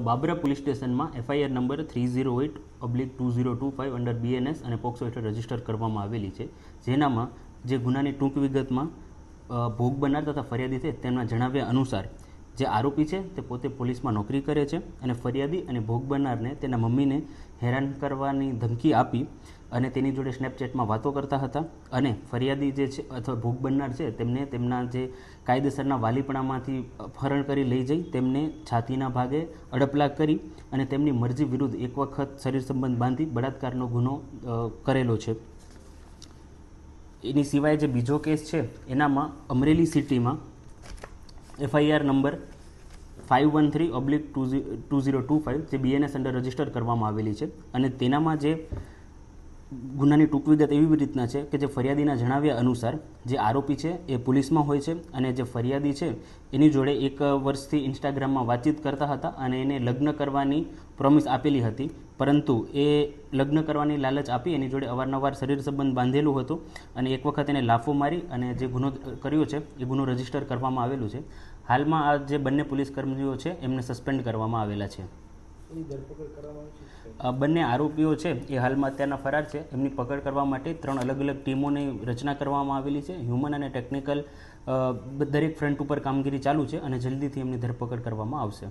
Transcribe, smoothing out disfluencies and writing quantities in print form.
Babra police સ્ટેશનમાં FIR number 308/2025 under BNS અને POCSO હેઠળ રજીસ્ટર કરવામાં આવેલી છે, જેનામાં જે ગુનાની ટૂંક વિગતમાં ભોગ બનનાર તથા ફરિયાદી છે તેમના જણાવ્યા અનુસાર જે આરોપી છે તે પોતે પોલીસમાં નોકરી કરે છે અને ફરિયાદી અને ભોગ બનનારને તેના મમ્મીને હેરાન કરવાની ધમકી આપી અને તેની જોડે સ્નેપચેટમાં વાતો કરતા હતા અને ફરિયાદી જે છે અથવા ભોગ બનનાર છે તેમને તેમના જે કાયદેસરના વાલીપણામાંથી અપહરણ કરી લઈ જઈ તેમને છાતીના ભાગે અડપલાગ કરી અને તેમની મરજી વિરુદ્ધ એક વખત શરીર સંબંધ બાંધી બળાત્કારનો ગુનો કરેલો છે. એની સિવાય જે બીજો કેસ છે એનામાં અમરેલી સિટીમાં FIR નંબર 513/2025 જે BNS અંડર રજીસ્ટર કરવામાં આવેલી છે અને તેનામાં જે ગુનાની ટૂંક વિગત એવી રીતના છે કે જે ફરિયાદીના જણાવ્યા અનુસાર જે આરોપી છે એ પોલીસમાં હોય છે અને જે ફરિયાદી છે એની જોડે 1 વર્ષથી ઇન્સ્ટાગ્રામમાં વાતચીત કરતા હતા અને એને લગ્ન કરવાની પ્રોમિસ આપેલી હતી, પરંતુ એ લગ્ન કરવાની લાલચ આપી એની જોડે અવારનવાર શરીર સંબંધ બાંધેલું હતું અને એક વખત એને લાફો મારી અને જે ગુનો કર્યો છે એ ગુનો રજીસ્ટર કરવામાં આવેલું છે. હાલમાં આ જે બંને પોલીસ કર્મીઓ છે એમને સસ્પેન્ડ કરવામાં આવેલા છે. બંને આરોપીઓ છે એ હાલમાં અત્યારના ફરાર છે. એમની પકડ કરવા માટે 3 અલગ અલગ ટીમોની રચના કરવામાં આવેલી છે. હ્યુમન અને ટેકનિકલ દરેક ફ્રન્ટ ઉપર કામગીરી ચાલુ છે અને જલ્દીથી એમની ધરપકડ કરવામાં આવશે.